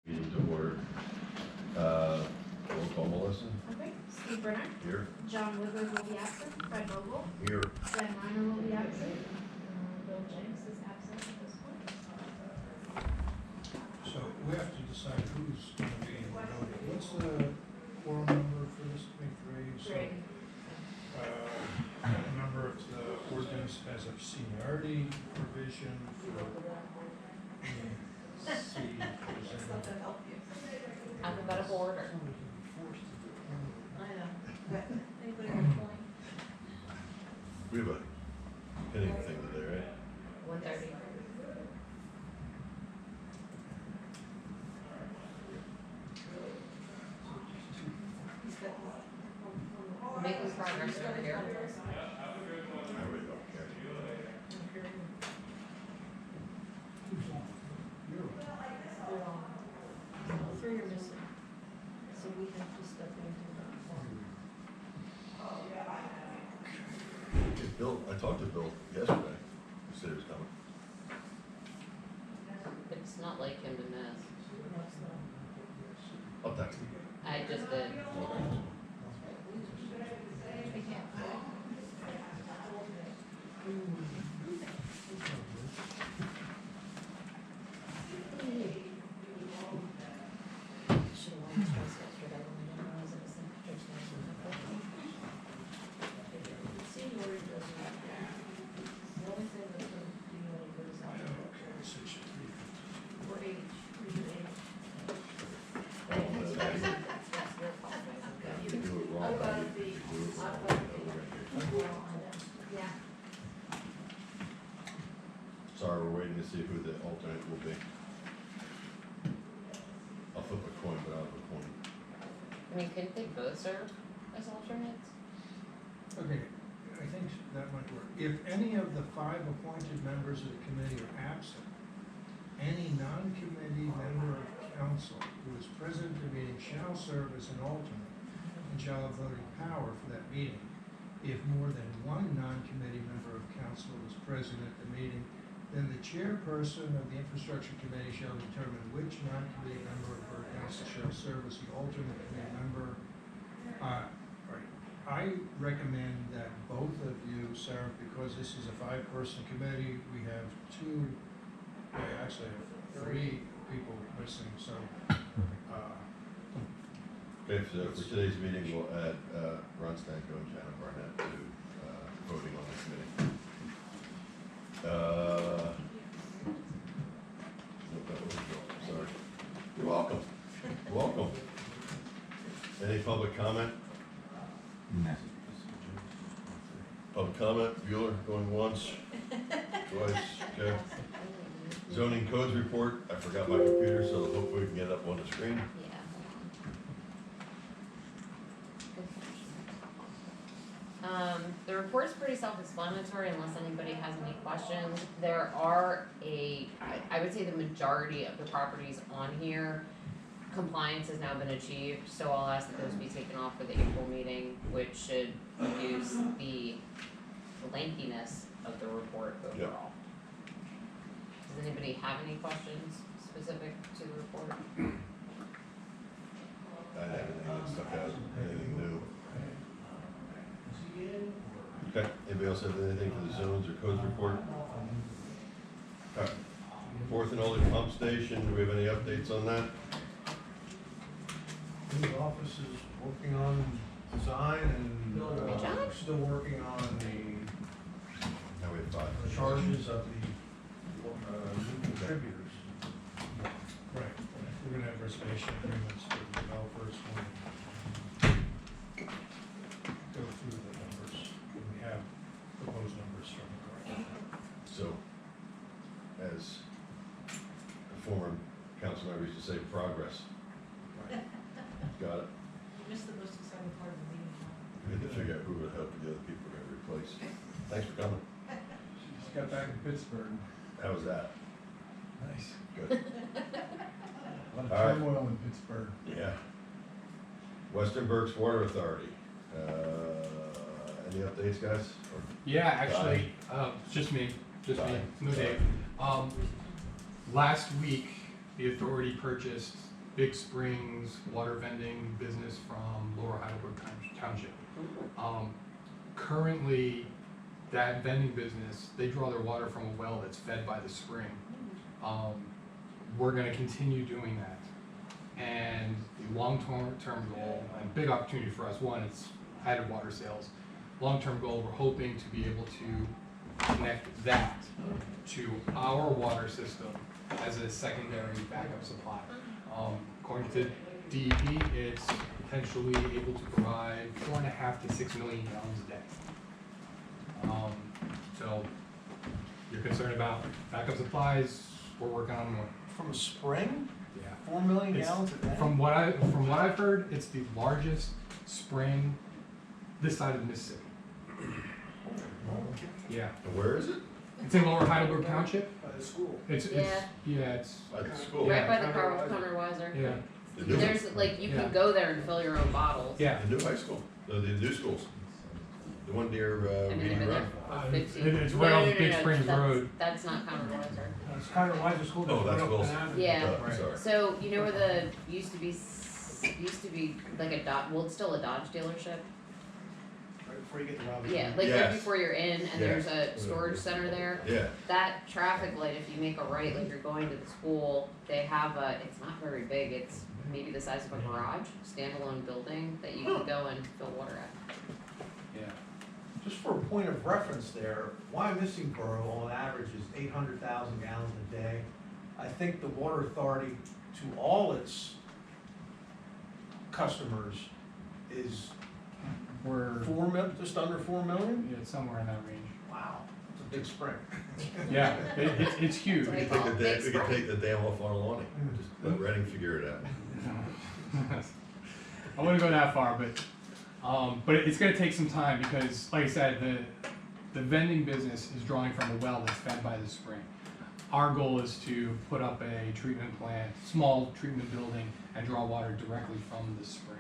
Meeting to order. Roll call, Melissa. Okay, Steve Brenner, Here. John Woodward will be absent, Fred Vogel, Here. Ben Minor will be absent, Bill Jenks is absent at this point. So we have to decide who's going to be voting. What's the quorum number for this committee? Great. A number of the ordinance has a seniority provision for Alphabetical order. I know. Anybody have a point? We have a hitting thing today, right? 1:30. Making progress over here. I really don't care. Three are missing, so we have to step into Hey, Bill, I talked to Bill yesterday. He said he was coming. It's not like him to miss. I'll text him. I just did. seniority doesn't have that. The only thing that's going to be any good is I don't know, okay, section 352. or age, your age. That's your fault. You can do it wrong. I've got You to be, can do it I've wrong. got to be, well, I know. Yeah. Sorry, we're waiting to see who the alternate will be. I'll flip a coin, but I'll have a coin. I mean, couldn't they both serve as alternates? Okay, I think that might work. If any of the 5 appointed members of the committee are absent, any non-committee member of council who is present at the meeting shall serve as an alternate and shall have voting power for that meeting. If more than one non-committee member of council is present at the meeting, then the chairperson of the infrastructure committee shall determine which non-committee member of her council shall serve as the alternate committee member. Right. I recommend that both of you serve because this is a 5-person committee. We have 2, actually have 3 people missing, so. Okay, so for today's meeting, we'll add Ron Stanko and Janet Barnett to voting on the committee. Sorry. You're welcome. Welcome. Any public comment? Public comment, Bueller going once, twice, okay. Zoning codes report, I forgot my computer, so hopefully we can get it up on the screen. Yeah. Hold on. The report's pretty self-explanatory unless anybody has any questions. There are I would say the majority of the properties on here, compliance has now been achieved, so I'll ask that those be taken off for the April meeting, which should reduce the lengthiness of the report overall. Does anybody have any questions specific to the report? I have anything that stuck out, anything new. Okay, anybody else have anything for the zones or codes report? Alright, 4th and Oley pump station, do we have any updates on that? The office is working on design and Good job. we're still working on the Now we have 5. charges of the new contributors. Right, we're gonna have reservation agreements with the developers when we go through the numbers, when we have proposed numbers from the correct. So, as a former council member used to say, progress. Right. Got it. You missed the most exciting part of the meeting. We had to figure out who would help the other people we're gonna replace. Thanks for coming. Just got back in Pittsburgh. How was that? Nice. Good. A lot of All right. turmoil in Pittsburgh. Yeah. Western Berks Water Authority. Any updates, guys? Or- Yeah, actually, just me, no Dave. Last week, the authority purchased Big Springs water vending business from Lower Heidelberg Township. Currently, that vending business, they draw their water from a well that's fed by the spring. We're gonna continue doing that. And the long-term goal, and big opportunity for us, one, it's added water sales. Long-term goal, we're hoping to be able to connect that to our water system as a secondary backup supply. According to DEP, it's potentially able to provide 4.5 to 6 million gallons a day. So you're concerned about backup supplies, we're working on one. From a spring, Yeah. 4 million It's- gallons a day? From what I've heard, it's the largest spring this side of the Mississippi. Yeah. And where is it? It's in Lower Heidelberg Township. By the school. It's it's By the school. Right by the Conner Weiser. yeah. The new, There's, like, you Yeah. can go there and fill your own bottles. Yeah. the new high school, the new schools. The one near, I mean, I've Reading been there Run. for It's 15. right No, off no, no, Big no, Springs that's- Road. That's not Conner Weiser. It's kind of why the school Oh, doesn't that's run up Wilson. and Yeah. Right. Sorry. So, you know where the, used to be like a Dodge, well, it's still a Dodge dealership? Right before you get to Robbie. Yeah, like right Yes. before you're in, and there's a storage center there. Yeah, That traffic light, if you make a right, like you're going to the school, they have a, it's not very big, it's maybe the size of a garage, standalone building that you can go and fill water at. Yeah. Just for a point of reference there, Wyomissing Borough on average is 800,000 gallons a day. I think the water authority to all its customers is We're just under 4 million? yeah, it's somewhere in that range. Wow, it's a big spring. Yeah, it's huge. we It's could all take the big dam, we could spring. take the dam off our awning, just let Reading figure it out. I wouldn't go that far, but it's gonna take some time because, like I said, the vending business is drawing from a well that's fed by the spring. Our goal is to put up a treatment plant, small treatment building, and draw water directly from the spring.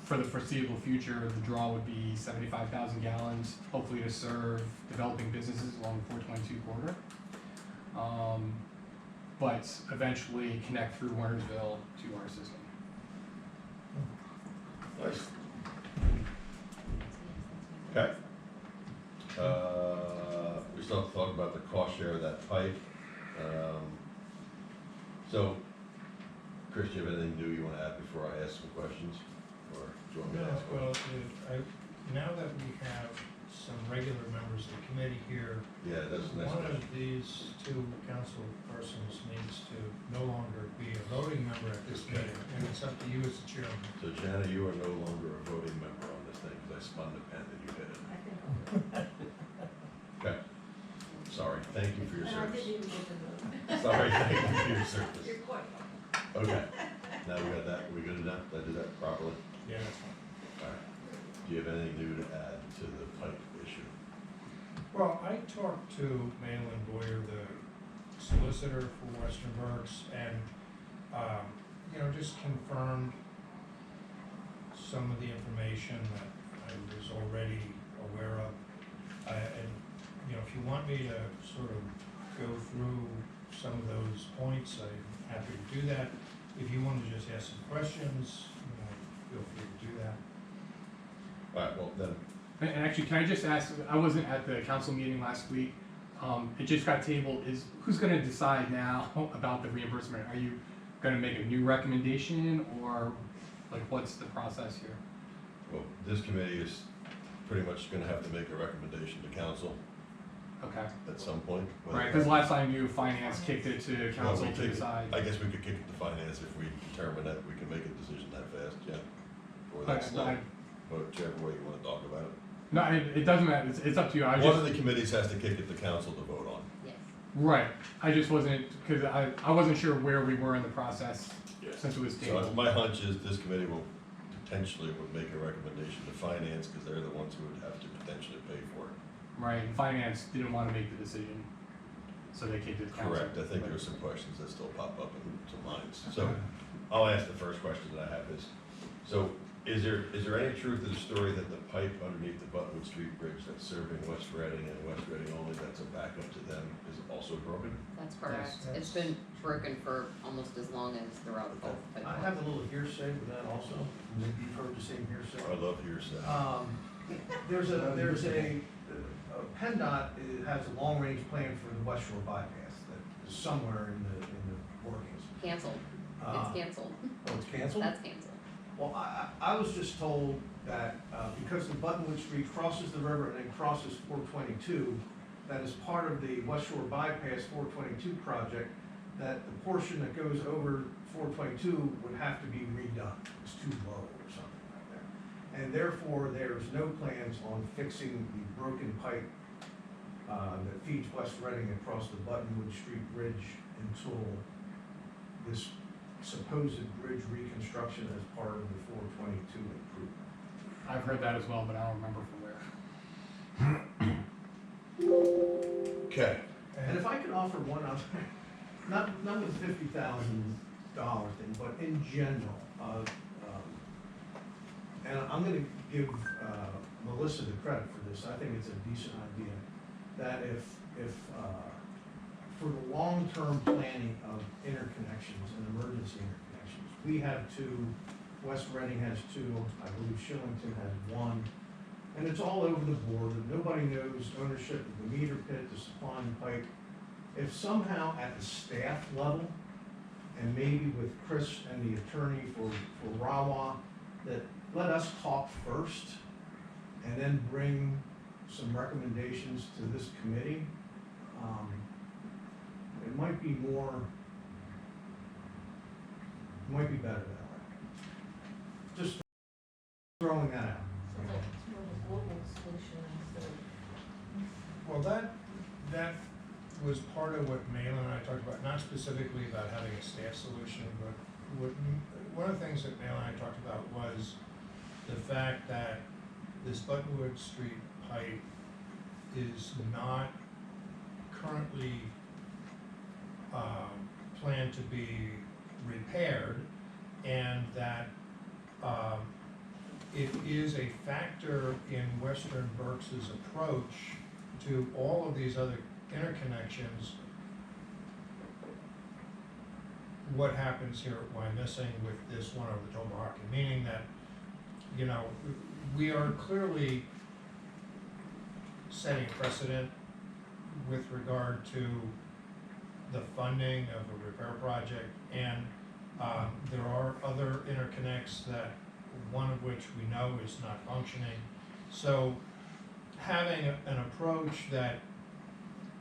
For the foreseeable future, the draw would be 75,000 gallons, hopefully to serve developing businesses along the 422 corridor. But eventually connect through Wernersville to our system. Nice. Okay. We still have to talk about the cost share of that pipe. So, Chris, do you have anything new you wanna add before I ask some questions? Or do you want me to No, ask one? well, now that we have some regular members of the committee here, Yeah, that's the next one question. of these two council persons needs to no longer be a voting member at this meeting, and it's up to you as the chairman. So Jana, you are no longer a voting member on this thing, because I spun the pen and you hit it. I think Okay. Sorry, thank you for your and I service. didn't even get to know. Sorry, thank you for your service. You're quite welcome. Okay, now we got that, we good enough, did I do that properly? Yeah, that's fine. Alright, do you have anything new to add to the pipe issue? Well, I talked to Maylin Boyer, the solicitor for Western Berks, and, just confirmed some of the information that I was already aware of. If you want me to sort of go through some of those points, I'm happy to do that. If you want to just ask some questions, feel free to do that. Alright, well then, And actually, can I just ask, I wasn't at the council meeting last week, it just got tabled, who's gonna decide now about the reimbursement? Are you gonna make a new recommendation, or like, what's the process here? well, this committee is pretty much gonna have to make a recommendation to council Okay, at some point. whether- right, because last time you finance kicked it to Well, council we to kick it- decide. I guess we could kick it to finance if we determine that we can make a decision that fast, yeah. Or that Okay, slow, whichever way you wanna talk about it. No, it doesn't matter, it's up to you, I One of just, the committees has to kick it to council to vote on. Yes. right, I just wasn't, because I wasn't sure where we were in the process since it was So tabled. my hunch is this committee will potentially would make a recommendation to finance, because they're the ones who would have to potentially pay for it. Right, and finance didn't want to make the decision, so they kicked it to council. Correct, I think there are some questions that still pop up in some minds. So I'll ask the first question that I have is, so is there any truth to the story that the pipe underneath the Buttonwood Street Bridge that's serving West Reading and West Reading only, that's a backup to them, is also broken? That's correct. That's It's been broken for almost as long as the route of pipe. I have a little hearsay with that also. Maybe you've heard the same hearsay. I love hearsay. There's a PennDOT has a long-range plan for the West Shore bypass that is somewhere in the workings. Canceled, Uh, it's canceled, Oh, it's canceled? that's canceled. Well, I was just told that, because the Buttonwood Street crosses the river and then crosses 422, that as part of the West Shore Bypass 422 project, that the portion that goes over 422 would have to be redone. It's too low or something like that. And therefore, there's no plans on fixing the broken pipe that feeds West Reading across the Buttonwood Street Bridge until this supposed bridge reconstruction as part of the 422 improvement. I've heard that as well, but I don't remember from where. Okay, And if I could offer one other, not with the $50,000 thing, but in general, and I'm gonna give Melissa the credit for this, I think it's a decent idea, that if for the long-term planning of interconnections and emergency interconnections, we have two, West Reading has two, I believe Shillington has one, and it's all over the board, and nobody knows ownership of the meter pit, the supplying pipe. If somehow at the staff level, and maybe with Chris and the attorney for RAWA, that let us talk first, and then bring some recommendations to this committee, it might be more, it might be better that way. Just throwing that out. Sounds like it's more of a global solution instead of. Well, that was part of what Malin and I talked about, not specifically about having a staff solution, but one of the things that Malin and I talked about was the fact that this Buttonwood Street pipe is not currently planned to be repaired, and that it is a factor in Western Berks's approach to all of these other interconnections, what happens here at Wyomissing with this one over the Tobaharkin, meaning that, you know, we are clearly setting a precedent with regard to the funding of a repair project, and there are other interconnects that, one of which we know is not functioning. So having an approach that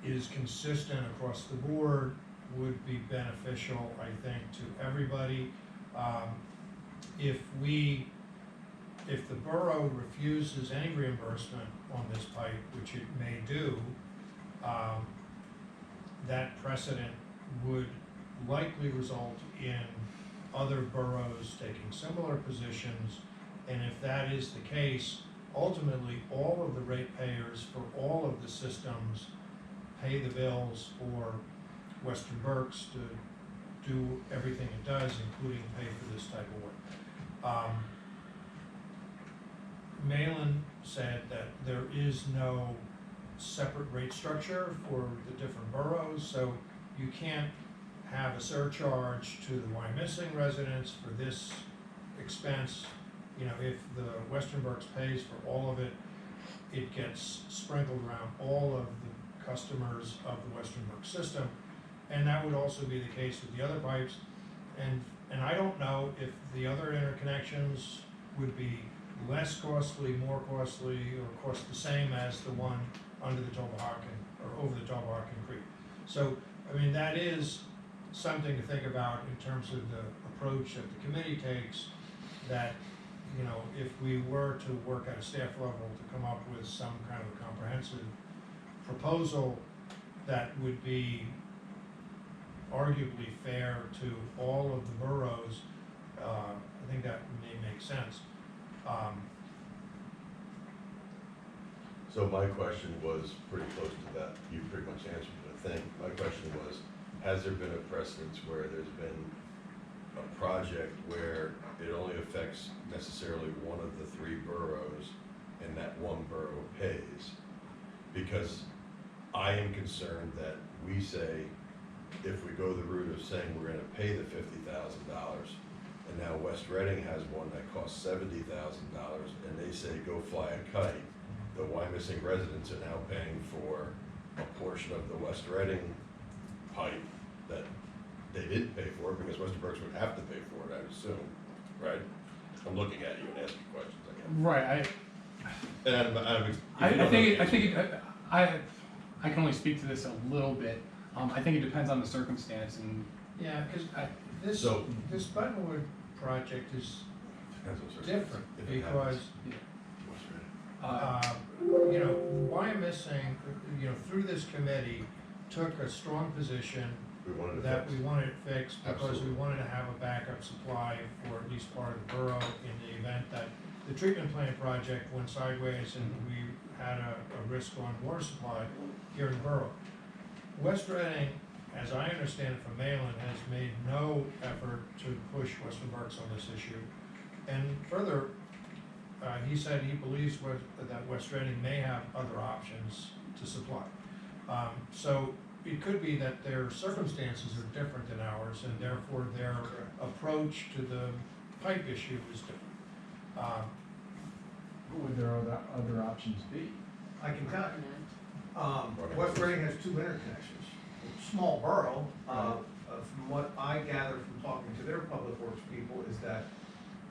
is consistent across the board would be beneficial, I think, to everybody. If the borough refuses any reimbursement on this pipe, which it may do, that precedent would likely result in other boroughs taking similar positions, and if that is the case, ultimately, all of the ratepayers for all of the systems pay the bills for Western Berks to do everything it does, including pay for this type of work. Malin said that there is no separate rate structure for the different boroughs, so you can't have a surcharge to the Wyomissing residents for this expense. You know, if the Western Berks pays for all of it, it gets sprinkled around all of the customers of the Western Berks system, and that would also be the case with the other pipes. And I don't know if the other interconnections would be less costly, more costly, or cost the same as the one under the Tobaharkin, or over the Tobaharkin Creek. So, I mean, that is something to think about in terms of the approach that the committee takes, that, you know, if we were to work at a staff level to come up with some kind of a comprehensive proposal that would be arguably fair to all of the boroughs, I think that may make sense. so my question was pretty close to that. You pretty much answered it, I think. My question was, has there been a precedence where there's been a project where it only affects necessarily one of the three boroughs, and that one borough pays? Because I am concerned that we say, if we go the route of saying we're gonna pay the $50,000, and now West Reading has one that costs $70,000, and they say, go fly a kite, the Wyomissing residents are now paying for a portion of the West Reading pipe that they didn't pay for, because Western Berks would have to pay for it, I assume, right? I'm looking at you and asking questions again. Right, And I can only speak to this a little bit. I think it depends on the circumstance and, Yeah, because this, So- this Wynnewood project is Depends on the different, circumstance. If it happens, because West Reading. you know, Wyomissing, you know, through this committee, took a strong position We wanted to that fix. we wanted it fixed because we Absolutely. wanted to have a backup supply for at least part of the borough in the event that the treatment plant project went sideways and we had a risk on water supply here in the borough. West Reading, as I understand it from Malin, has made no effort to push Western Berks on this issue. And further, he said he believes that West Reading may have other options to supply. So it could be that their circumstances are different than ours, and therefore their approach to the pipe issue is different. What would their other options be? I can tell you. West Reading has 2 interconnections. Small borough, from what I gather from talking to their public works people, is that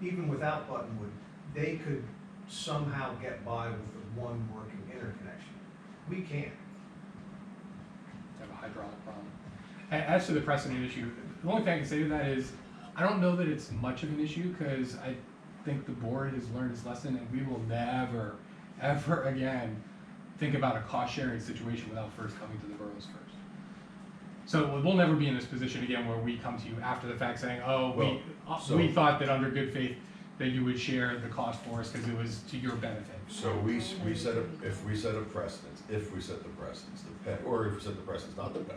even without Buttonwood, they could somehow get by with the one working interconnection. We can't. have a hydraulic problem. As to the precedent issue, the only thing I can say to that is, I don't know that it's much of an issue, because I think the board has learned its lesson, and we will never, ever again think about a cost-sharing situation without first coming to the boroughs first. So we'll never be in this position again where we come to you after the fact saying, oh, we thought that under good faith that you would share the cost for us because it was to your benefit. So we set a, if we set the precedence, or if we set the precedence not to pay,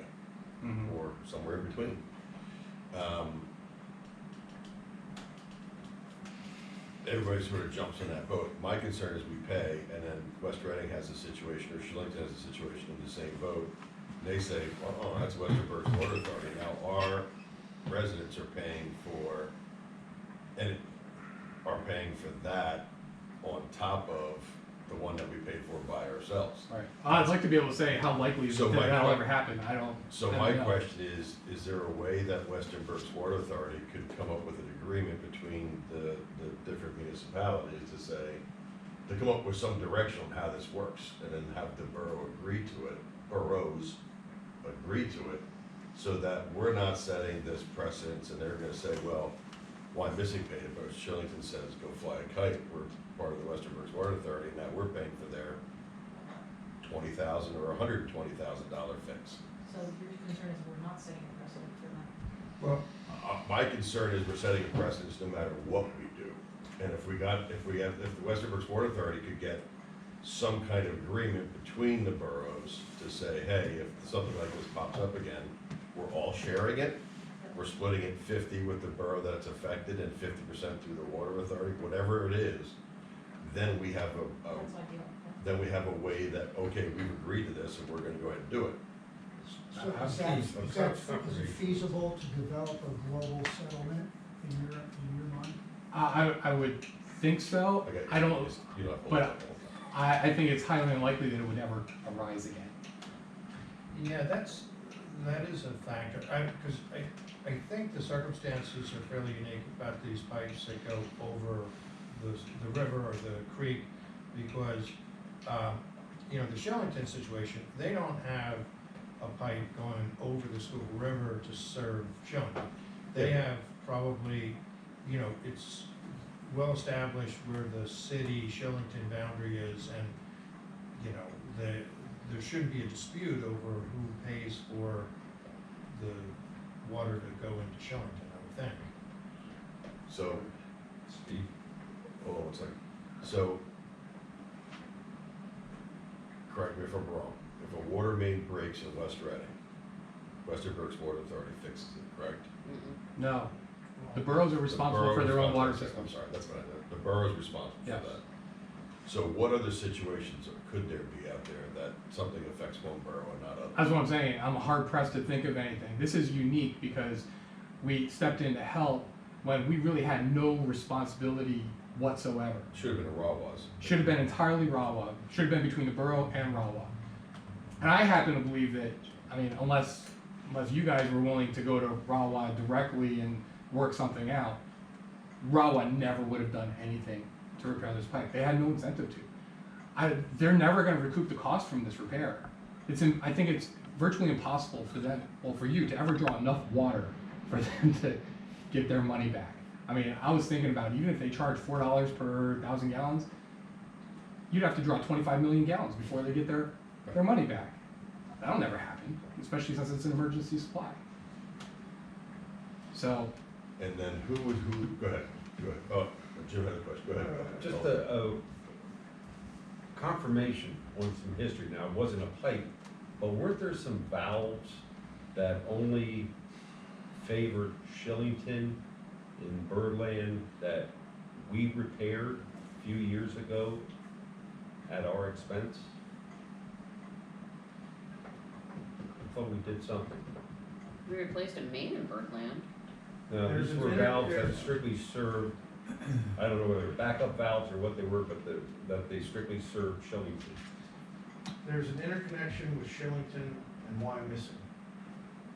Mhm. or somewhere in between. Everybody sort of jumps in that boat. My concern is we pay, and then West Reading has a situation, or Shillington has a situation in the same boat. They say, oh, that's Western Berks Water Authority. Now our residents are paying for, are paying for that on top of the one that we paid for by ourselves. Right. I'd like to be able to say how likely is So it that my that'll que- ever happen. I don't. So I my don't know. question is there a way that Western Berks Water Authority could come up with an agreement between the different municipalities to say, to come up with some direction on how this works, and then have the boroughs agree to it, so that we're not setting this precedence, and they're gonna say, well, Wyomissing paid it, but Shillington says, go fly a kite, we're part of the Western Berks Water Authority, now we're paying for their $20,000 or $120,000 fix. So your concern is we're not setting a precedent for that? Well, My concern is we're setting a precedence no matter what we do. And if the Western Berks Water Authority could get some kind of agreement between the boroughs to say, hey, if something like this pops up again, we're all sharing it. We're splitting it 50 with the borough that's affected and 50% through the water authority, whatever it is, then we have That's ideal. then we have a way that, okay, we've agreed to this and we're gonna go ahead and do it. So is it feasible to develop a global settlement in your mind? I would think so. Okay, I don't. you don't have to But hold that whole time. I think it's highly unlikely that it would ever arise again. yeah, that is a factor, because I think the circumstances are fairly unique about these pipes that go over the river or the creek, because, you know, the Shillington situation, they don't have a pipe going over the Schuylkill River to serve Shillington. They Yeah. have probably, you know, it's well established where the city Shillington boundary is, and, you know, there shouldn't be a dispute over who pays for the water to go into Shillington, I would think. So, Steve, hold on one second. So, correct me if I'm wrong, if a water main breaks in West Reading, Western Berks Water Authority fixes it, correct? No. The boroughs are responsible The for their borough own water responsible- systems. I'm sorry, that's what I meant. The borough's responsible for Yes. that. So what other situations could there be out there that something affects one borough and not others? That's what I'm saying, I'm hard pressed to think of anything. This is unique because we stepped in to help when we really had no responsibility whatsoever. Should have been a RAWA's. Should have been entirely RAWA, should have been between the borough and RAWA. And I happen to believe that, I mean, unless you guys were willing to go to RAWA directly and work something out, RAWA never would have done anything to repair this pipe. They had no incentive to. They're never gonna recoup the cost from this repair. I think it's virtually impossible for them, well, for you to ever draw enough water for them to get their money back. I mean, I was thinking about even if they charge $4 per 1,000 gallons, you'd have to draw 25 million gallons before they get their money back. That'll never happen, especially since it's an emergency supply. So, And then who, go ahead, oh, Jim had a question, go ahead. Just Oh. a confirmation on some history. Now, it wasn't a pipe, but weren't there some valves that only favored Shillington in Birdland that we repaired a few years ago at our expense? I thought we did something. We replaced a main in Birdland. No, There's these an were valves that inter- strictly served, I don't know whether they're backup valves or what they were, but that they strictly served Shillington. There's an interconnection with Shillington and Wyomissing.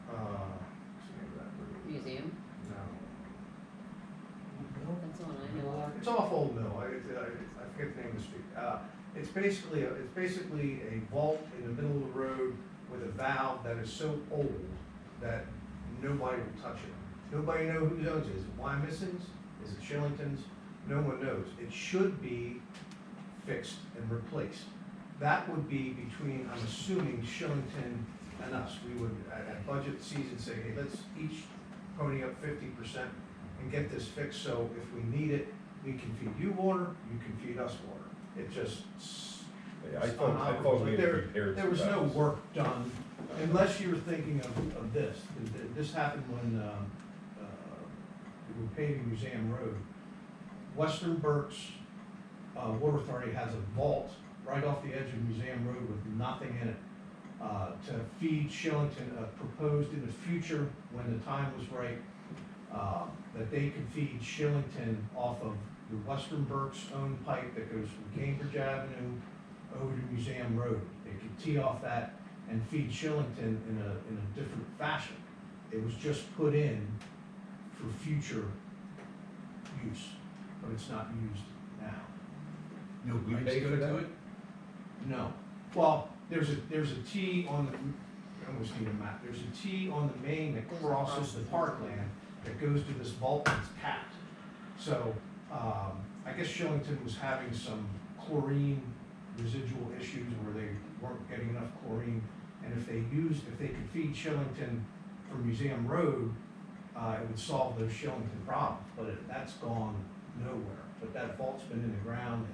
What's the name of that road? Museum, No. that's the one I know of. It's off Old Mill, I forget the name of the street. It's basically a vault in the middle of the road with a valve that is so old that nobody will touch it. Nobody knows who owns it. Is it Wyomissing's? Is it Shillington's? No one knows. It should be fixed and replaced. That would be between, I'm assuming, Shillington and us. We would, at budget season, say, hey, let's each pony up 50% and get this fixed, so if we need it, we can feed you water, you can feed us water. It just, Yeah, I thought we had repaired there some was no valves. work done, unless you're thinking of this. This happened when we were paving Museum Road. Western Berks Water Authority has a vault right off the edge of Museum Road with nothing in it to feed Shillington, proposed in the future, when the time was right, that they could feed Shillington off of the Western Berks owned pipe that goes from Cambridge Avenue over to Museum Road. They could tee off that and feed Shillington in a different fashion. It was just put in for future use, but it's not used now. No We pipes pay go for to that? it? No. Well, there's a T on the, I almost need a map. There's a T on the main that crosses the parkland that goes to this vault that's capped. So, I guess Shillington was having some chlorine residual issues where they weren't getting enough chlorine. And if they could feed Shillington from Museum Road, it would solve those Shillington problems, but that's gone nowhere. But that vault's been in the ground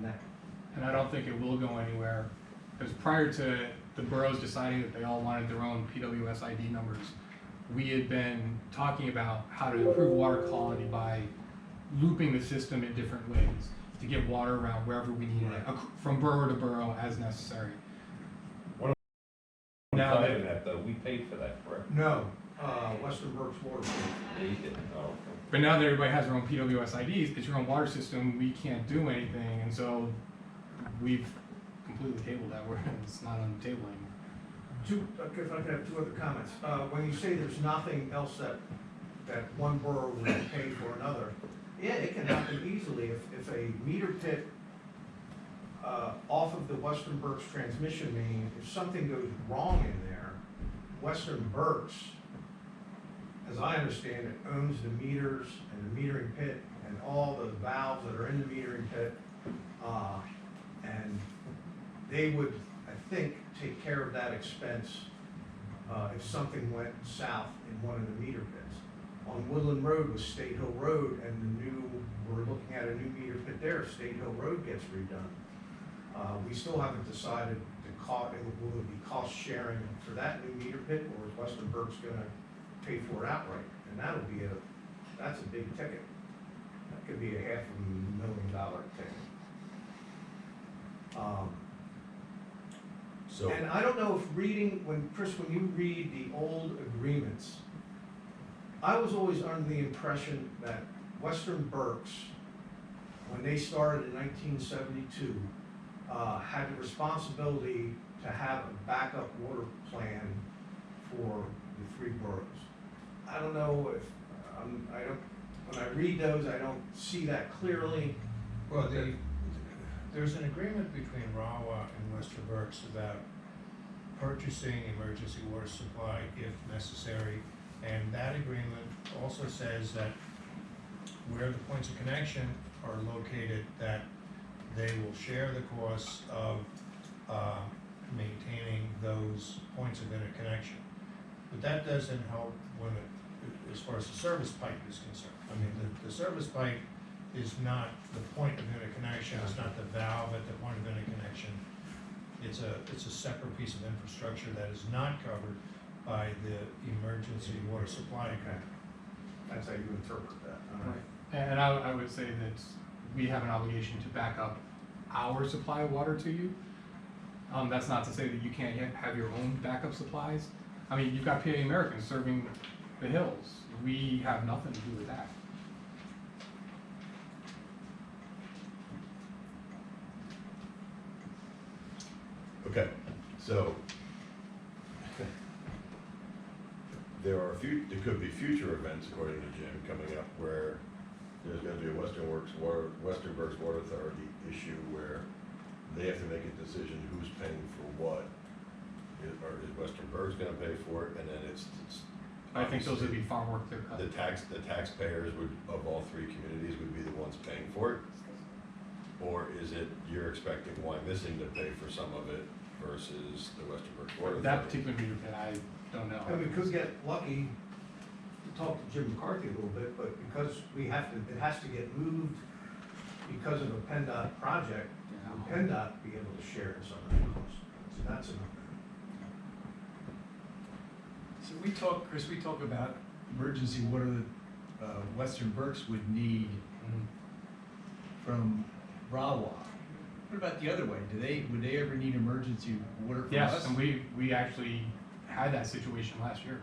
and I don't think it will go anywhere, because prior to the boroughs deciding that they all wanted their own PWS ID numbers, we had been talking about how to improve water quality by looping the system in different ways to get water around wherever we need it, from borough to borough as necessary. Now Now that, though, we paid for that, correct? No, Western Berks Water. They didn't, oh, okay. but now that everybody has their own PWS IDs, it's your own water system, we can't do anything, and so we've completely tabled that, it's not on the table anymore. If I could have two other comments. When you say there's nothing else that one borough would pay for another, yeah, it can happen easily. If a meter pit off of the Western Berks transmission main, if something goes wrong in there, Western Berks, as I understand it, owns the meters and the metering pit and all the valves that are in the metering pit. And they would, I think, take care of that expense if something went south in one of the meter pits. On Woodland Road was State Hill Road, and we're looking at a new meter pit there. If State Hill Road gets redone. We still haven't decided will it be cost sharing for that new meter pit, or is Western Berks gonna pay for it outright? And that's a big ticket. That could be a $500,000 ticket. So, And I don't know if Chris, when you read the old agreements, I was always under the impression that Western Berks, when they started in 1972, had the responsibility to have a backup water plan for the three boroughs. I don't know if, when I read those, I don't see that clearly. Well, there's an agreement between RAWA and Western Berks about purchasing emergency water supply if necessary. And that agreement also says that where the points of connection are located, that they will share the costs of maintaining those points of interconnection. But that doesn't help as far as the service pipe is concerned. I mean, the service pipe is not the point of interconnection, it's not the valve at the point of interconnection. It's a separate piece of infrastructure that is not covered by the emergency water supply agreement. That's how you interpret that. And I would say that we have an obligation to back up our supply of water to you. That's not to say that you can't have your own backup supplies. I mean, you've got PA American serving the hills. We have nothing to do with that. okay, so there could be future events, according to Jim, coming up where there's gonna be a Western Berks Water Authority issue where they have to make a decision who's paying for what. Or is Western Berks gonna pay for it, and then it's I think those would be far more clear cut. the taxpayers of all three communities would be the ones paying for it? Or is it you're expecting Wyomissing to pay for some of it versus the Western Berks Water Authority? That particular meter pit, I don't know. And we could get lucky, to talk to Jim McCarthy a little bit, but because it has to get moved because of a PennDOT project, Yeah. PennDOT be able to share in some of the costs. So that's enough. So Chris, we talk about emergency water that Western Berks would need Mhm. from RAWA. What about the other way? Would they ever need emergency water from us? Yes, and we actually had that situation last year.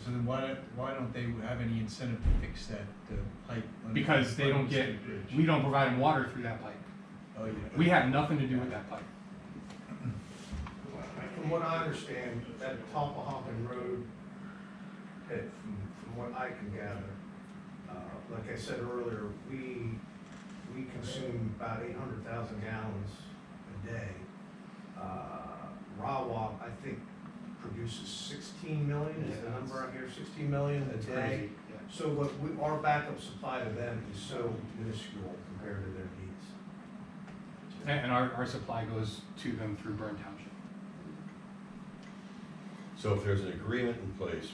So then why don't they have any incentive to fix that pipe? under Because they don't the get, bridge? we don't provide them water through that pipe. Oh, yeah. We have nothing to do with that pipe. From what I understand, that Talpahawken Road pit, from what I can gather, like I said earlier, we consume about 800,000 gallons a day. RAWA, I think, produces 16 million, is the number I hear, 16 million a That's day. crazy. Yeah. So our backup supply to them is so minuscule compared to their needs. And our supply goes to them through Byrne Township. So if there's an agreement in place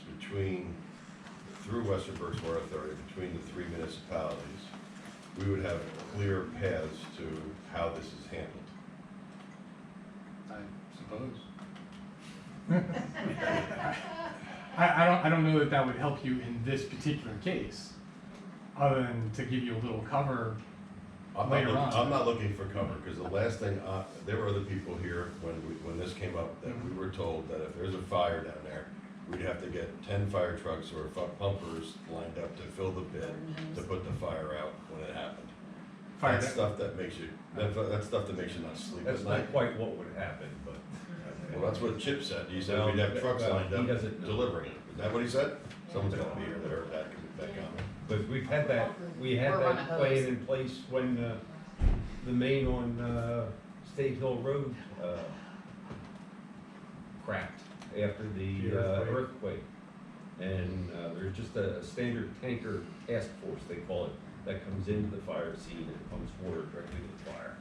through Western Berks Water Authority, between the three municipalities, we would have clear paths to how this is handled. I suppose. I don't know that would help you in this particular case, other than to give you a little cover later on. I'm not looking for cover, because the last thing, there were other people here when this came up, that we were told that if there's a fire down there, we'd have to get 10 fire trucks or pumpers lined up to fill the pit to put the fire out when it happened. That's stuff that makes you, that's stuff that makes you not sleep That's at night. not quite what would happen, but. Well, that's what Chip said. He said Well, we'd have trucks well, lined he up doesn't know. delivering it. Is that what he said? Someone's gonna be here that heard that comment. But we've had that, we had Or run a that plan hose. in place when the main on State Hill Road cracked after the earthquake. And there's just a standard tanker task force, they call it, that comes into the fire scene and pumps water directly to the fire.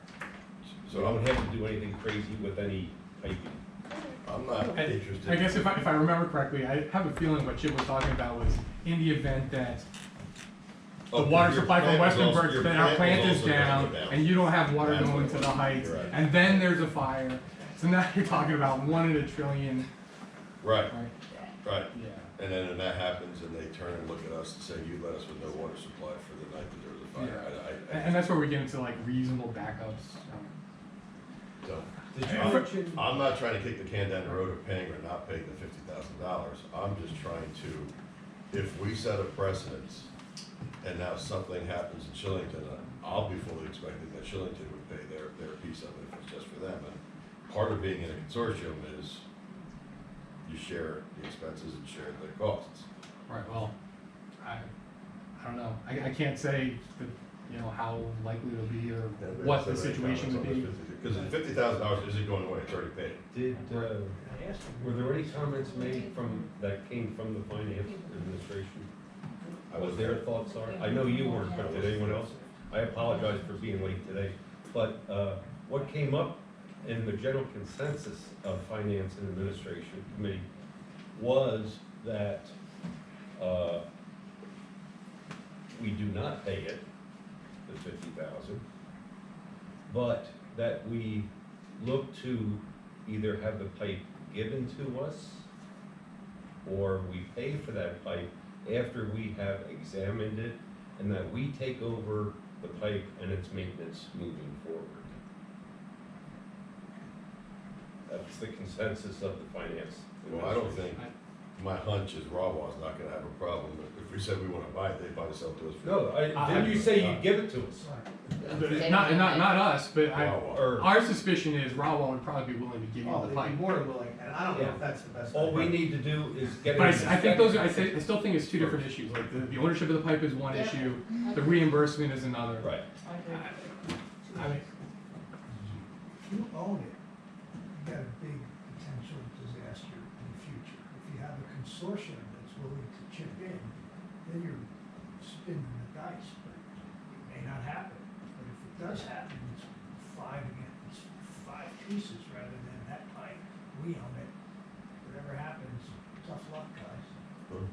So I don't have to do anything crazy with any piping. I'm not interested. I guess if I remember correctly, I have a feeling what Chip was talking about was in the event that the Okay, water your supply from plant was Western also- Berks, your then our plant was is also down, going down. and you don't have water That's going what to it the was. heights, Right. and then there's a fire. So now you're talking about 1 in a trillion, Right, right? right. Yeah. And then when that happens and they turn and look at us and say, you let us with no water supply for the night that there was a fire. And that's where we get into like reasonable backups. So, Did you I'm- mention? I'm not trying to kick the can down the road of paying or not paying the $50,000. I'm just trying to, if we set a precedence and now something happens in Shillington, I'll be fully expecting that Shillington would pay their piece of it if it's just for them. And part of being in a consortium is you share the expenses and share the costs. Right, well, I don't know, I can't say that, you know, how likely it'll be or what the situation would be. Because the $50,000 isn't going away, it's already paid. Did, I asked him. were there any comments made that came from the finance administration? What their thoughts are? I know you weren't, but did anyone else? I apologize for being late today, but, what came up in the general consensus of finance and administration committee was that, we do not pay it, the 50,000, but that we look to either have the pipe given to us or we pay for that pipe after we have examined it, and that we take over the pipe and its maintenance moving forward. That's the consensus of the finance. Well, I don't think, my hunch is RAWA's not gonna have a problem. If we said we wanna buy it, they'd probably sell it to us. For No, didn't you say you'd give it to us? Not us, but RAWA. Or, our suspicion is Rawa would probably be willing to give you Oh, the they'd pipe. be more than willing, and I don't know Yeah. if that's the best. all we idea. need to do is get it. But I think those are, I inspected. still think it's two different issues, like the ownership of the pipe is one Yeah. issue, the reimbursement is another. Right. I agree. I mean, If you own it, you got a big potential disaster in the future. If you have a consortium that's willing to chip in, then you're spinning the dice, but it may not happen. But if it does happen, it's it's five pieces rather than that pipe, we own it. Whatever happens, tough luck, guys. We'll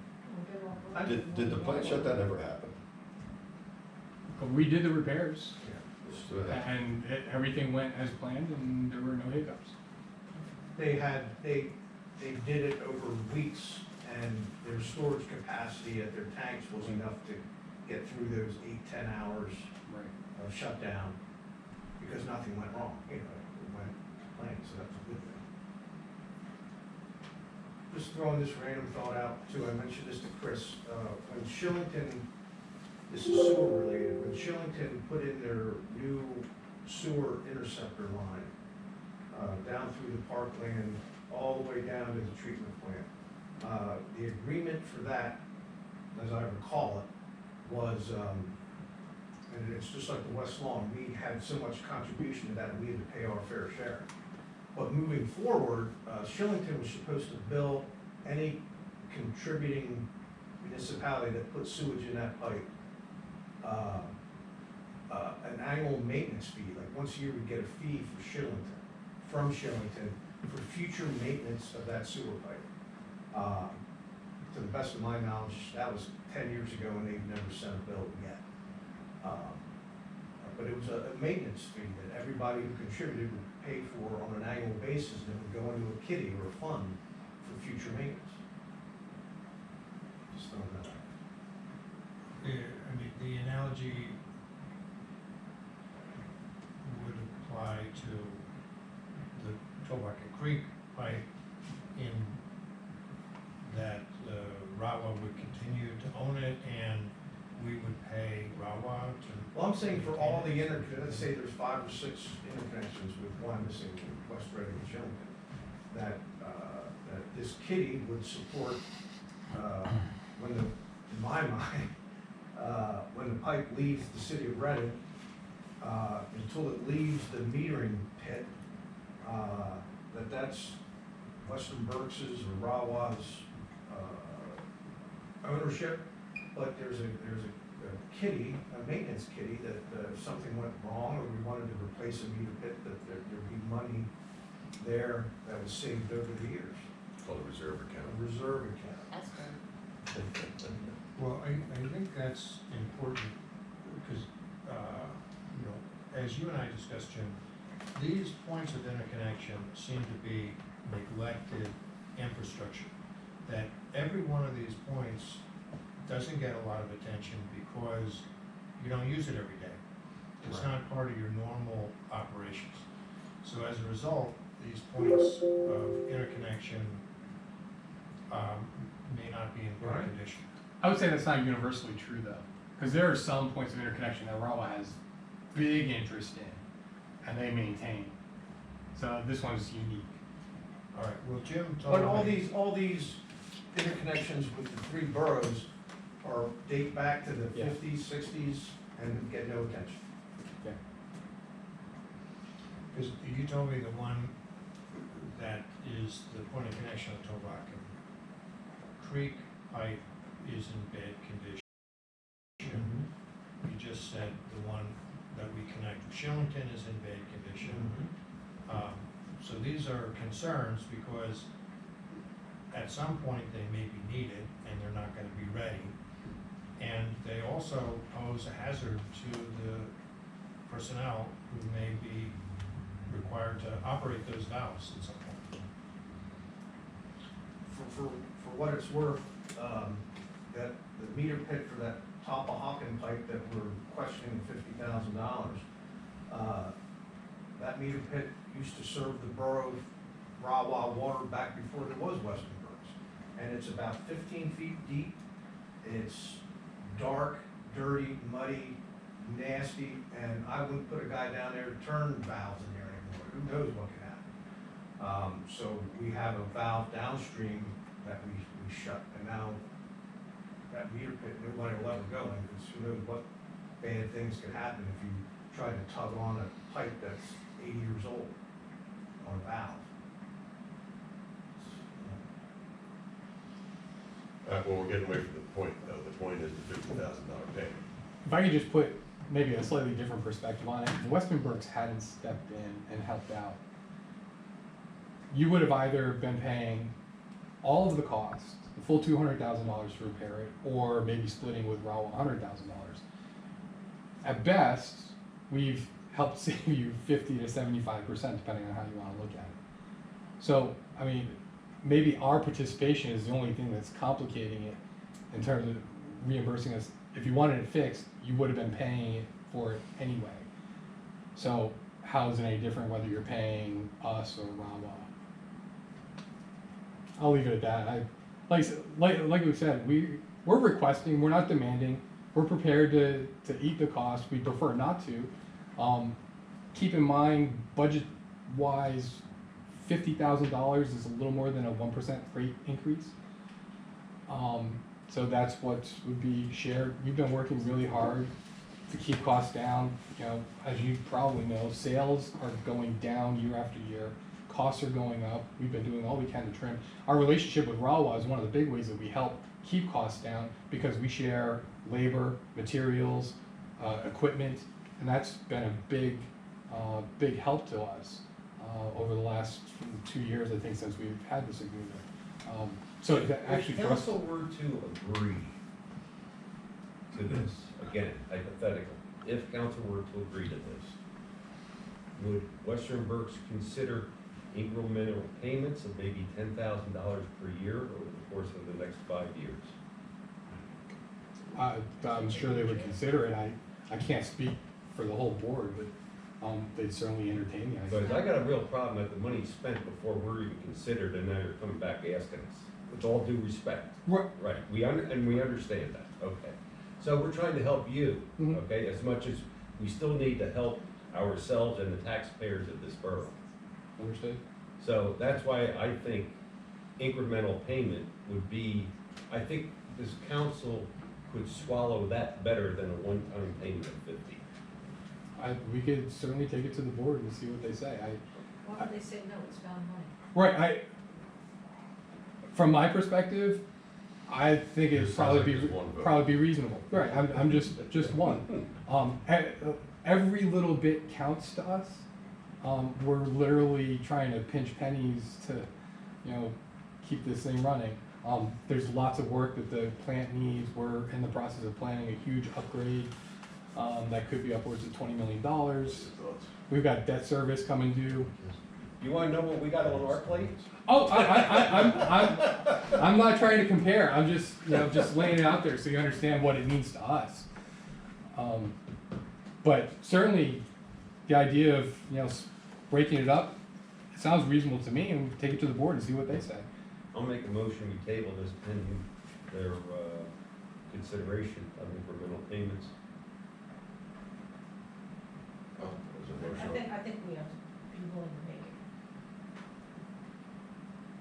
get off of it. Did the plant shutdown ever happen? we did the repairs So that- and everything went as planned and there were no hiccups. They did it over weeks, and their storage capacity at their tanks was enough to get through those 8-10 hours Right. of shutdown, because nothing went wrong, you know, it went to plan, so that's a good thing. Just throwing this random thought out too, I mentioned this to Chris, when Shillington, this is sewer related, when Shillington put in their new sewer interceptor line, down through the parkland, all the way down to the treatment plant. The agreement for that, as I recall it, was, and it's just like the West Lawn, we had so much contribution to that, we had to pay our fair share. But moving forward, Shillington was supposed to bill any contributing municipality that put sewage in that pipe, an annual maintenance fee, like once a year we'd get a fee for Shillington, from Shillington, for future maintenance of that sewer pipe. To the best of my knowledge, that was 10 years ago and they've never sent a bill yet. But it was a maintenance fee that everybody who contributed would pay for on an annual basis, and it would go into a kitty or a fund for future maintenance. Just throwing that out. I mean, the analogy would apply to the Towacket Creek pipe in that RAWA would continue to own it and we would pay RAWA to. Well, I'm saying for all the let's say there's 5 or 6 interconnections with Wyomissing, West Reading, and Shillington, that this kitty would support, in my mind, when the pipe leaves the city of Reading, until it leaves the metering pit, that's Western Berks's or RAWA's ownership, but there's a kitty, a maintenance kitty, that if something went wrong or we wanted to replace a meter pit, that there'd be money there that was saved over the years. It's called a reserve A account. reserve account. That's good. Well, I think that's important because, you know, as you and I discussed, Jim, these points of interconnection seem to be neglected infrastructure. That every one of these points doesn't get a lot of attention because you don't use it every day. It's Right. not part of your normal operations. So as a result, these points of interconnection, may not be in good Right. condition. I would say that's not universally true though, because there are some points of interconnection that RAWA has big interest in, and they maintain. So this one's unique. All right, well, Jim told But me. all these interconnections with the three boroughs date back to the Yeah. 50s, 60s, and get no attention. Okay. Because you told me the one that is the point of connection of Tobacan Creek pipe is in bad condition. You just said the one that we connect with Shillington is in bad condition. So these are concerns because at some point they may be needed and they're not gonna be ready. And they also pose a hazard to the personnel who may be required to operate those valves at some point. For what it's worth, that, the meter pit for that Topahawken pipe that we're questioning $50,000, that meter pit used to serve the borough of RAWA water back before there was Western Berks. And it's about 15 feet deep. It's dark, dirty, muddy, nasty, and I wouldn't put a guy down there to turn valves in there anymore. Who knows what can happen? So we have a valve downstream that we shut, and now that meter pit, nobody will ever go in, because who knows what bad things could happen if you try to tug on a pipe that's 80 years old on a valve. Well, we're getting away from the point, though. The point is the $50,000 payment. If I could just put maybe a slightly different perspective on it, if Western Berks hadn't stepped in and helped out, you would have either been paying all of the cost, the full $200,000 to repair it, or maybe splitting with RAWA $100,000. At best, we've helped save you 50 to 75%, depending on how you want to look at it. So, I mean, maybe our participation is the only thing that's complicating it in terms of reimbursing us. If you wanted it fixed, you would have been paying for it anyway. So how is it any different whether you're paying us or RAWA? I'll leave it at that. Like we said, we're requesting, we're not demanding. We're prepared to eat the cost. We prefer not to. Keep in mind, budget-wise, $50,000 is a little more than a 1% rate increase. So that's what would be shared. We've been working really hard to keep costs down. You know, as you probably know, sales are going down year after year. Costs are going up. We've been doing all we can to trim. Our relationship with RAWA is one of the big ways that we help keep costs down because we share labor, materials, equipment, and that's been a big help to us over the last 2 years, I think, since we've had this agreement. So that actually If for us, council were to agree to this, again, hypothetically, if council were to agree to this, would Western Berks consider incremental payments of maybe $10,000 per year over the course of the next 5 years? I'm sure they would consider it. I can't speak for the whole board, but they'd certainly entertain the idea. Because I got a real problem that the money's spent before we're even considered, and now you're coming back asking us, with all due respect. Right. Right, we understand that, okay. So we're trying to help you, Mhm. okay, as much as we still need to help ourselves and the taxpayers of this borough. Understood? So that's why I think incremental payment would be, I think this council could swallow that better than a one-time payment of 50. We could certainly take it to the board and see what they say. Why would they say no, it's found money? Right, from my perspective, I think it'd It sounds like probably there's one vote. be reasonable. Right, I'm just one. Every little bit counts to us. We're literally trying to pinch pennies to, keep this thing running. There's lots of work that the plant needs. We're in the process of planning a huge upgrade that could be upwards of $20 million. We've got debt service coming due. You wanna know what we got on our plate? Oh, I'm not trying to compare. I'm just, just laying it out there so you understand what it means to us. But certainly, the idea of, breaking it up, it sounds reasonable to me, and take it to the board and see what they say. I'll make a motion, we table this pending their, consideration of incremental payments. Oh, there's a motion. I think we have to be willing to make it.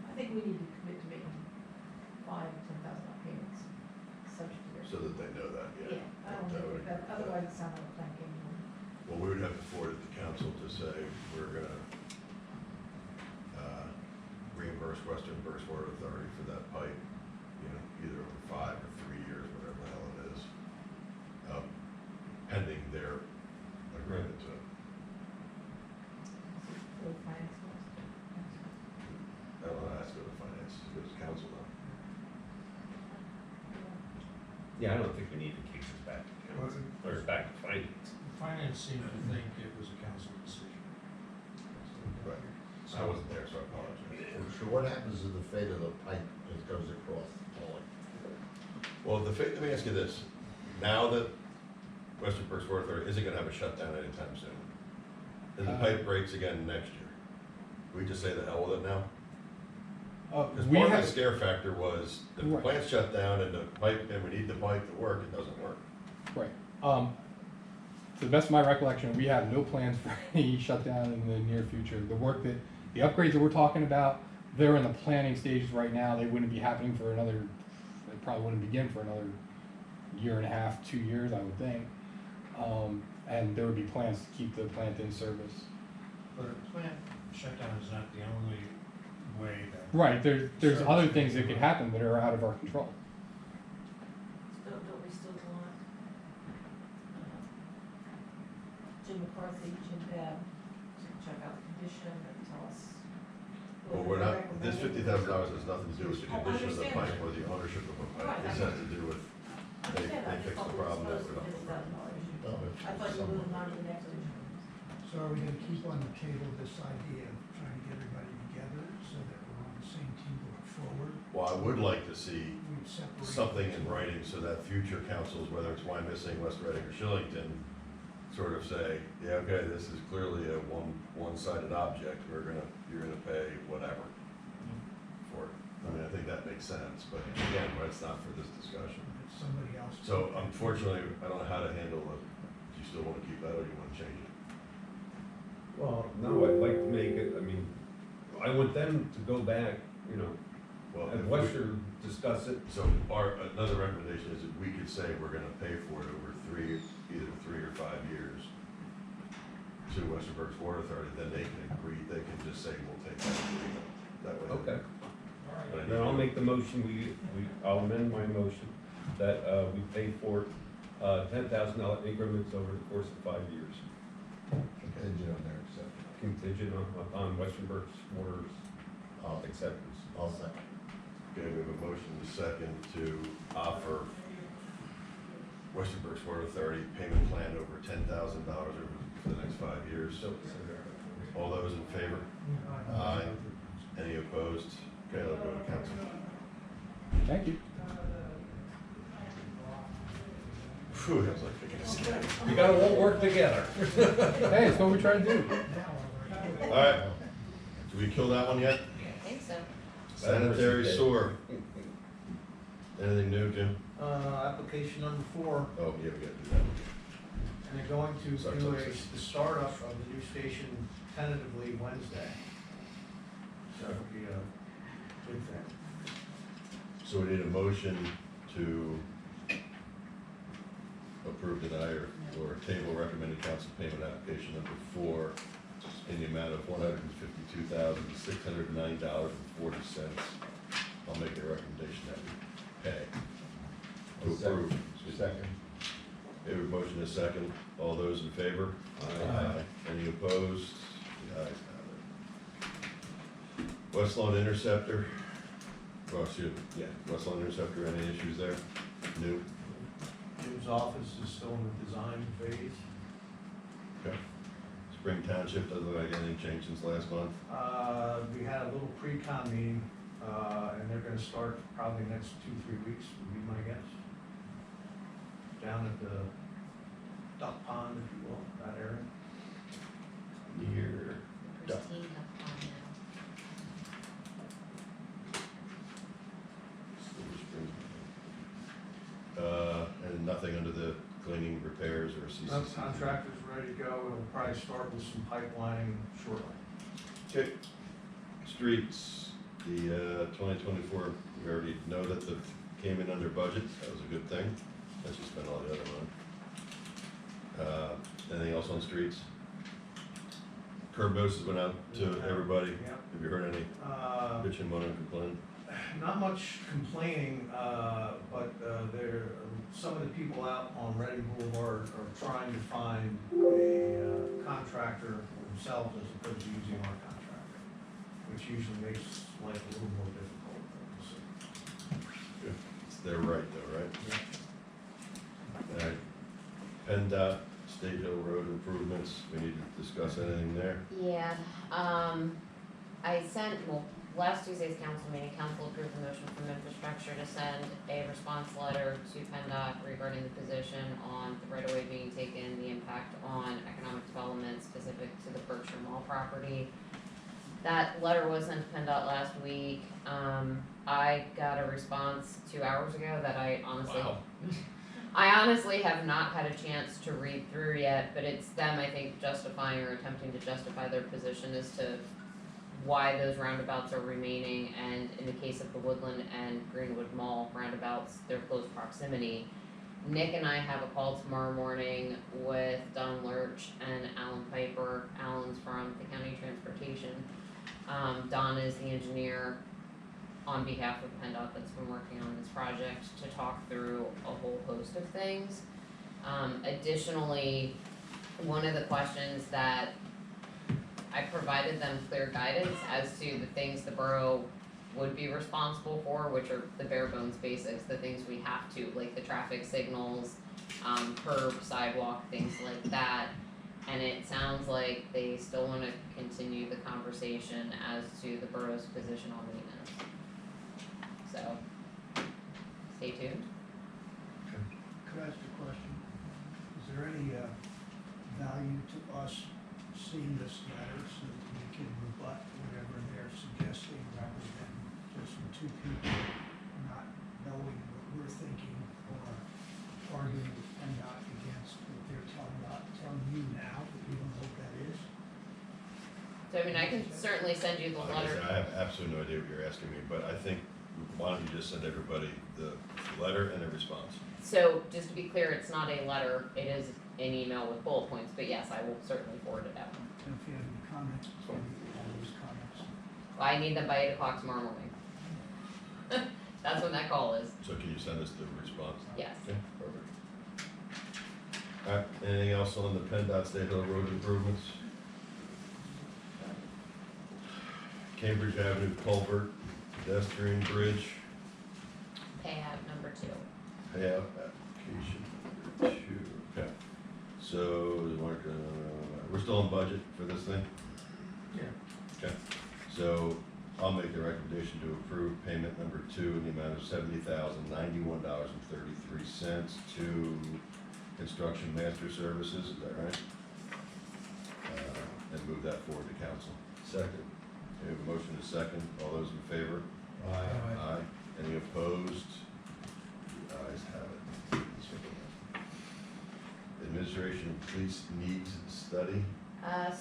I think we need to commit to making $5,000 to $10,000 payments, subject to their. So that they know that, yeah. Yeah, I don't That think, would- that, otherwise it sounds like a plan game. Well, we would have to forward it to council to say, we're gonna, reimburse Western Berks Water Authority for that pipe, you know, either over 5 or 3 years, whatever the hell it is, pending their agreement to it. For the finance cost. I don't know, that's go to finance, it goes to council now. Yeah, I don't think we need to kick this back to council, or back to finance. Finance seemed to think it was a council decision. Right. I wasn't there, so I apologize. So what happens to the fate of the pipe that goes across Oley? Well, let me ask you this, now that Western Berks Water Authority isn't gonna have a shutdown anytime soon, and the pipe breaks again next year, we just say the hell with it now? Because We part of have, the scare factor was, if the Right. plant's shut down and the pipe, and we need the pipe to work, it doesn't work. right, to the best of my recollection, we have no plans for any shutdown in the near future. The upgrades that we're talking about, they're in the planning stages right now. They wouldn't be happening for another, they probably wouldn't begin for another 1.5 to 2 years, I would think. And there would be plans to keep the plant in service. But a plant shutdown is not the only way that. Right, there's other things that could happen that are out of our control. Don't we still want, Jim McCarthy, Jim Babb, to check out the condition and tell us? Well, whether we're they're not, this recommending- $50,000 has nothing to do with the Oh, I condition of the understand pipe that. or the ownership of a Right, pipe. This I has to do with, I they understand, I just fixed thought the we were problem that supposed to we're do not. $50,000. Oh, I thought you were moving on to the next issue. So are we gonna keep on the table this idea of trying to get everybody together so that we're on the same team going forward? Well, I would like to see We'd separate. something in writing so that future councils, whether it's Wyomissing, West Reading, or Shillington, sort of say, yeah, okay, this is clearly a one-sided object, you're gonna pay whatever for it. I mean, I think that makes sense, but again, it's not for this discussion. It's somebody else. So unfortunately, I don't know how to handle it. Do you still wanna keep that or do you wanna change it? Well, no, I'd like to make it, I mean, I want them to go back, you know, Well, and if we- Western discuss it. So another recommendation is that we could say we're gonna pay for it over either 3 or 5 years to Western Berks Water Authority, then they can agree, they can just say, we'll take that agreement. That way. Okay. But I need Then I'll to- make the motion, I'll amend my motion that, we pay for, $10,000 increments over the course of 5 years, Contingent on their acceptance. contingent on Western Berks Water's acceptance. I'll second. Okay, we have a motion and a second to offer Western Berks Water Authority payment plan over $10,000 for the next 5 years. All those in favor? Aye. Any opposed? Okay, I'll go to council. Thank you. Phew, that was like picking a snake. We gotta all work together. Hey, it's what we try to do. All right, did we kill that one yet? I think so. Sanitary sewer. Anything new, Jim? Application number 4, Oh, yeah, we gotta do that. and they're going to Sorry, do sorry. the startup of the new station tentatively Wednesday. So it'll be a good thing. So we need a motion to approve, deny, or table recommended council payment application number 4 in the amount of $152,609.40. I'll make a recommendation that we pay. To approve. Second. We have a motion and a second. All those in favor? Aye. Any opposed? The ayes have it. West Lawn Interceptor. Oh, excuse me, yeah, West Lawn Interceptor, any issues there? New? Jim's office is still in the design phase. Okay. Spring Township, doesn't look like anything changed since last month. We had a little pre-con meeting, and they're gonna start probably next 2-3 weeks, would be my guess. Down at the duck pond, if you will, that area. Near, for CCC? No, contractor's ready to go, it'll probably start with some pipelining shortly. Okay, streets, the 2024, we already know that the came in under budget, that was a good thing, since you spent all the other money. Anything else on streets? Curb notices went out to everybody, Yeah. have you heard any bitching, moaning, complaining? Not much complaining, but some of the people out on Reading Boulevard are trying to find a contractor themselves as opposed to using our contractor, which usually makes life a little more difficult. Good. It's their right though, right? Yeah. Alright, PennDOT, State Hill Road improvements, we need to discuss anything there? Yeah, I sent, well, last Tuesday's council meeting, council approved the motion from infrastructure to send a response letter to PennDOT regarding the position on the right-of-way being taken, the impact on economic development specific to the Berkshire Mall property. That letter was sent to PennDOT last week. I got a response 2 hours ago that I honestly have not had a chance to read through yet, but it's them, I think, justifying or attempting to justify their position as to why those roundabouts are remaining, and in the case of the Woodland and Greenwood Mall roundabouts, their close proximity. Nick and I have a call tomorrow morning with Don Lurch and Alan Piper. Alan's from the county transportation. Don is the engineer on behalf of PennDOT that's been working on this project to talk through a whole host of things. Additionally, one of the questions that I provided them clear guidance as to the things the borough would be responsible for, which are the bare bones basics, the things we have to, like the traffic signals, curb, sidewalk, things like that. And it sounds like they still wanna continue the conversation as to the borough's position on maintenance. So, stay tuned. Could I ask a question? Is there any value to us seeing this letter so that we can rebut whatever they're suggesting rather than just from two people not knowing what we're thinking or arguing with PennDOT against what they're telling you now that you don't know what that is? So I mean, I can certainly send you the Like I letter. said, I have absolutely no idea what you're asking me, but I think, why don't you just send everybody the letter and a response? So, just to be clear, it's not a letter, it is an email with bullet points, but yes, I will certainly forward it out. And if you have any comments, maybe all those comments. Well, I need them by 8 o'clock tomorrow morning. That's when that call is, So can you send us the response? yes. Okay, perfect. Alright, anything else on the PennDOT State Hill Road improvements? Cambridge Avenue culvert, pedestrian bridge, Payout number 2. payout application number 2, okay. So, we're still on budget for this thing? Yeah. Okay, so I'll make the recommendation to approve payment number 2 in the amount of $70,091.33 to Construction Master Services, is that right? And move that forward to council. Second. We have a motion to second, all those in favor? Aye. Any opposed? The ayes have it. Administration Police Needs Study,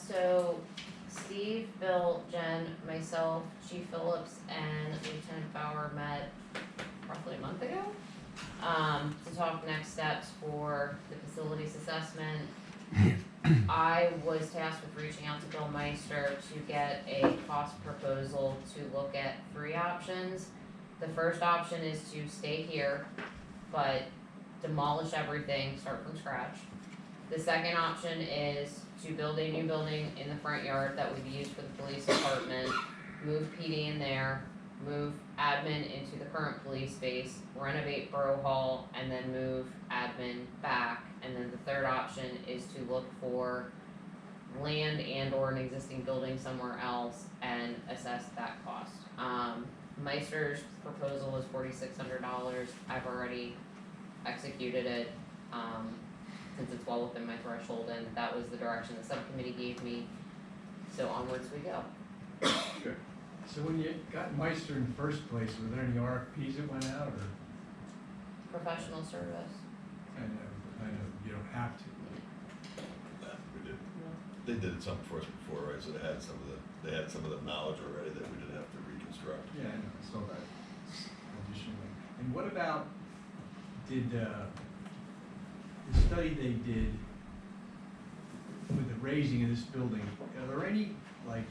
So Steve, Bill, Jen, myself, Chief Phillips, and Lieutenant Bauer met roughly a month ago to talk next steps for the facilities assessment. I was tasked with reaching out to Bill Meister to get a cost proposal to look at 3 options. The first option is to stay here, but demolish everything, start from scratch. The second option is to build a new building in the front yard that would be used for the police department, move PD in there, move admin into the current police space, renovate Borough Hall, and then move admin back. And then the third option is to look for land and or an existing building somewhere else and assess that cost. Meister's proposal was $4,600. I've already executed it, since it's well within my threshold, and that was the direction the subcommittee gave me. So onwards we go. So when you got Meister in the first place, were there any RFPs that went out, or? Professional service. I know, you don't have to. they did something for us before, right, so they had some of the knowledge already that we didn't have to reconstruct. Yeah, I know, I saw that additionally. And what about, did, the study they did with the raising of this building, are there any, like,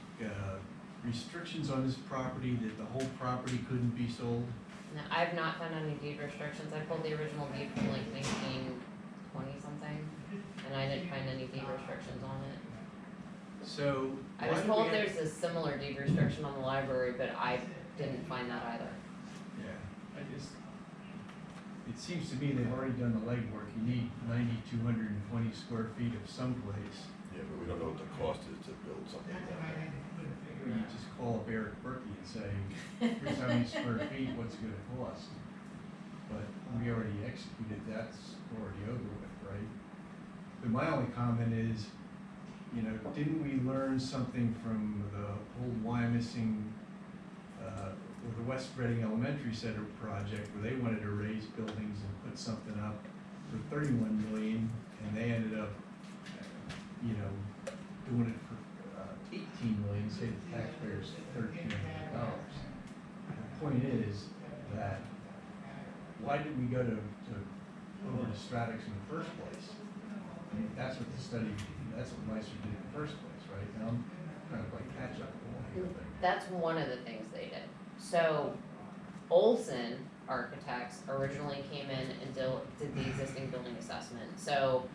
restrictions on this property that the whole property couldn't be sold? No, I've not found any deed restrictions. I pulled the original deed from like 1920 something, and I didn't find any deed restrictions on it. So. I was why do told we have- there's a similar deed restriction on the library, but I didn't find that either. Yeah, it seems to me they've already done the legwork. You need 9,220 square feet of someplace. Yeah, but we don't know what the cost is to build something like that. You just call up Eric Berkey and say, here's how many square feet, what's it gonna cost? But we already executed, that's already over with, right? But my only comment is, you know, didn't we learn something from the old Wyomissing, or the West Reading Elementary Center project, where they wanted to raise buildings and put something up for 31 million, and they ended up, you know, doing it for 18 million, say the taxpayers $13 million. The point is that, why did we go over to Stratix in the first place? I mean, that's what the study, that's what Meister did in the first place, right? Now I'm kind of like catch up going here. That's one of the things they did. So Olson Architects originally came in and did the existing building assessment. So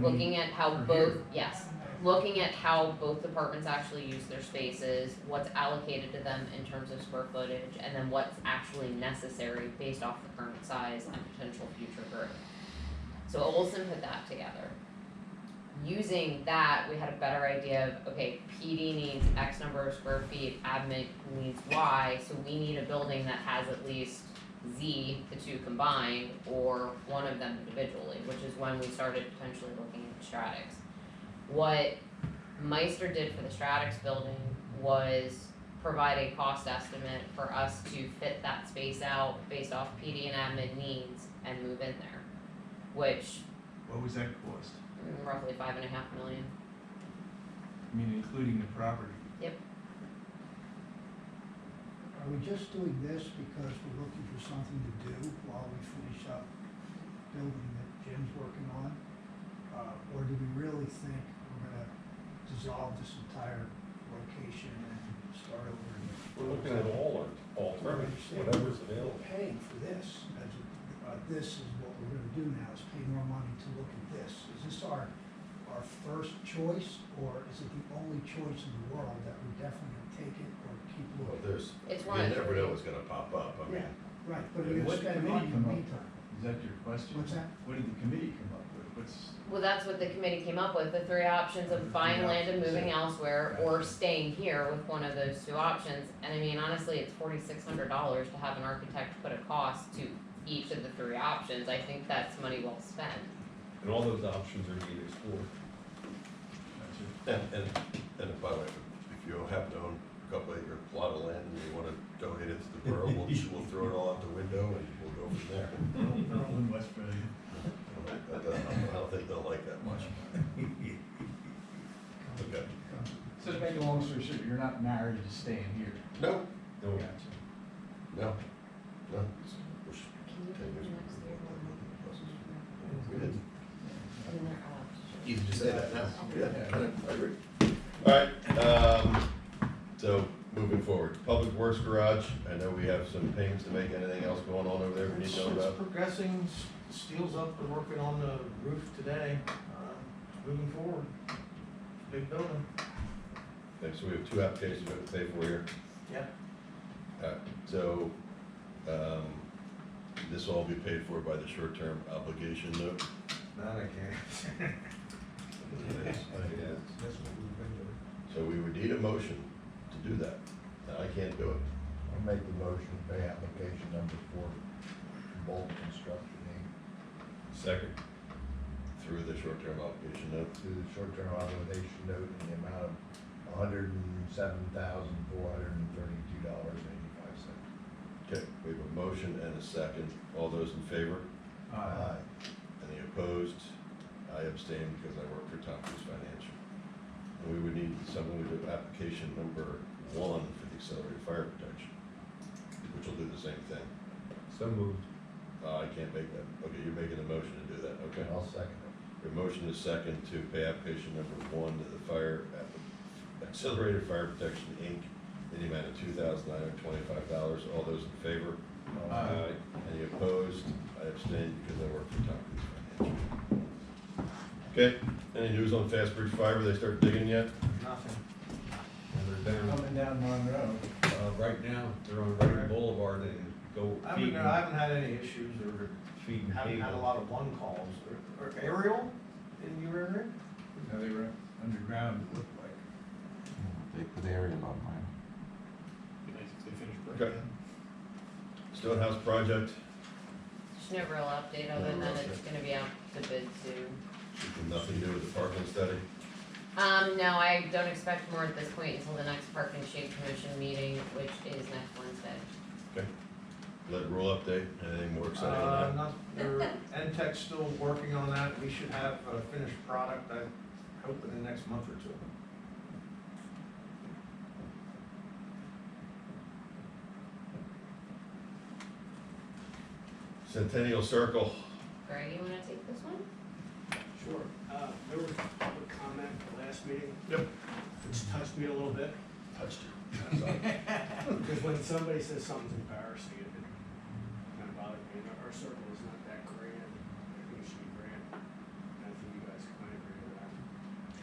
looking at how both, yes, looking at how both departments actually use their spaces, what's allocated to them in terms of square footage, and then what's actually necessary based off the current size and potential future growth. So Olson put that together. Using that, we had a better idea of, okay, PD needs X number of square feet, admin needs Y, so we need a building that has at least Z, the two combined, or one of them individually, which is when we started potentially looking at Stratix. What Meister did for the Stratix building was provide a cost estimate for us to fit that space out based off PD and admin needs and move in there, which What was that cost? roughly $5.5 million. I mean, including the property. Yep. Are we just doing this because we're looking for something to do while we finish up building that Jim's working on? Or do we really think we're gonna dissolve this entire location and start over again? We're looking at all alternatives, whatever's available. We're paying for this, this is what we're gonna do now, is pay more money to look at this. Is this our first choice, or is it the only choice in the world that we're definitely gonna take it or keep Well, looking? It's you one of never three. know what's gonna pop up, I mean, Yeah, right, but Yeah, we're what gonna did the spend money in the committee come up meantime. Is that your question? What's that? What did the committee come up with? Well, that's what the committee came up with, the three options of The three buying land and options, moving yeah. elsewhere, or Gotcha. staying here with one of those two options. And I mean, honestly, it's $4,600 to have an architect put a cost to each of the three options. I think that's money well spent. And all those options are being explored. and by the way, if you happen to own a couple acre plot of land and you wanna donate it to the borough, we'll throw it all out the window and we'll go from there. They're all in West Reading. I don't think they'll like that much. Okay. So to make a long story short, you're not married to staying here? No, No, Gotcha. no. Can you put the next three on? We did. And they're You can just say that now. Yeah, Yeah. I agree. Alright, so moving forward, Public Works Garage, I know we have some payments to make, anything else going on over there we need It's to know about? progressing, steel's up, they're working on the roof today, moving forward. Big building. Okay, so we have two applications we have to pay for here. Yeah. So, this will all be paid for by the short-term obligation note. That I can't. That's what we've been doing. So we would need a motion to do that, and I can't do it. I'll make the motion to pay application number 4, Bolt Construction Inc. Second. Through the short-term obligation note. To the short-term obligation note in the amount of $107,432.85. Okay, we have a motion and a second. All those in favor? Any opposed? I abstain because I work for Tompkins Financial. we would need someone to do application number 1 for the accelerated fire protection, which will do the same thing. So moved. I can't make that. Okay, you're making a motion to do that, okay? I'll second it. Your motion is second to pay application number 1 to the Accelerated Fire Protection, Inc. in the amount of $2,925. All those in favor? Aye. Any opposed? I abstain because I work for Tom Financial. Okay, any news on Fast Bridge Fiber? They start digging yet? Nothing. And they're down, Coming down Monroe. right now, they're on Reading Boulevard and go I feeding, haven't had any issues or feeding haven't had a cable. lot of one calls. Or aerial in your area? No, they were underground, it looked like. They put aerial on mine. Be nice if they finished Okay. breaking. Stonehouse project, There's no real update other than it's gonna be out to bid soon. nothing new with the parking study. No, I don't expect more at this point until the next Park and Shade Commission meeting, which is next Wednesday. Okay. Lead rule update, anything more exciting on that? Not, NTEC's still working on that. We should have a finished product, I hope, in the next month or two. Centennial Circle, Greg, you wanna take this one? Sure. There was a public comment at the last meeting. Yep. Which touched me a little bit. touched you. Because when somebody says something's embarrassing, it kind of bothers me. And our circle is not that grand. I think it should be grand. And I think you guys might agree with that.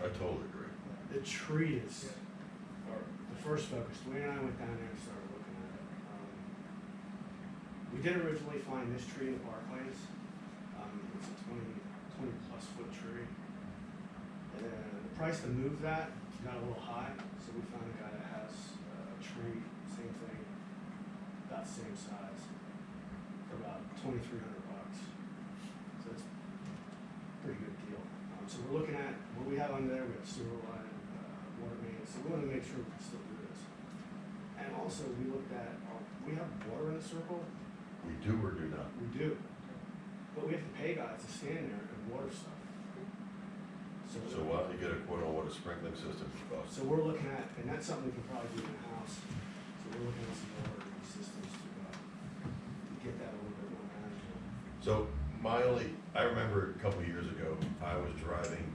I totally agree. The trees are the first focus. Dwayne and I went down there and started looking at it. We did originally find this tree in the parklands. It's a 20 plus foot tree. The price to move that got a little high, so we found a guy that has a tree, same thing, about the same size, for about $2,300. So it's a pretty good deal. So we're looking at what we have under there. We have sewer line, water main. So we want to make sure we can still do this. And also we looked at, we have water in the circle. We do or do not? We do. But we have to pay guys to stand there and water stuff. So why don't you get a quote on what a sprinkling system costs? So we're looking at, and that's something we can probably do in-house. So we're looking at some water systems to get that a little bit more manageable. So I remember a couple of years ago, I was driving,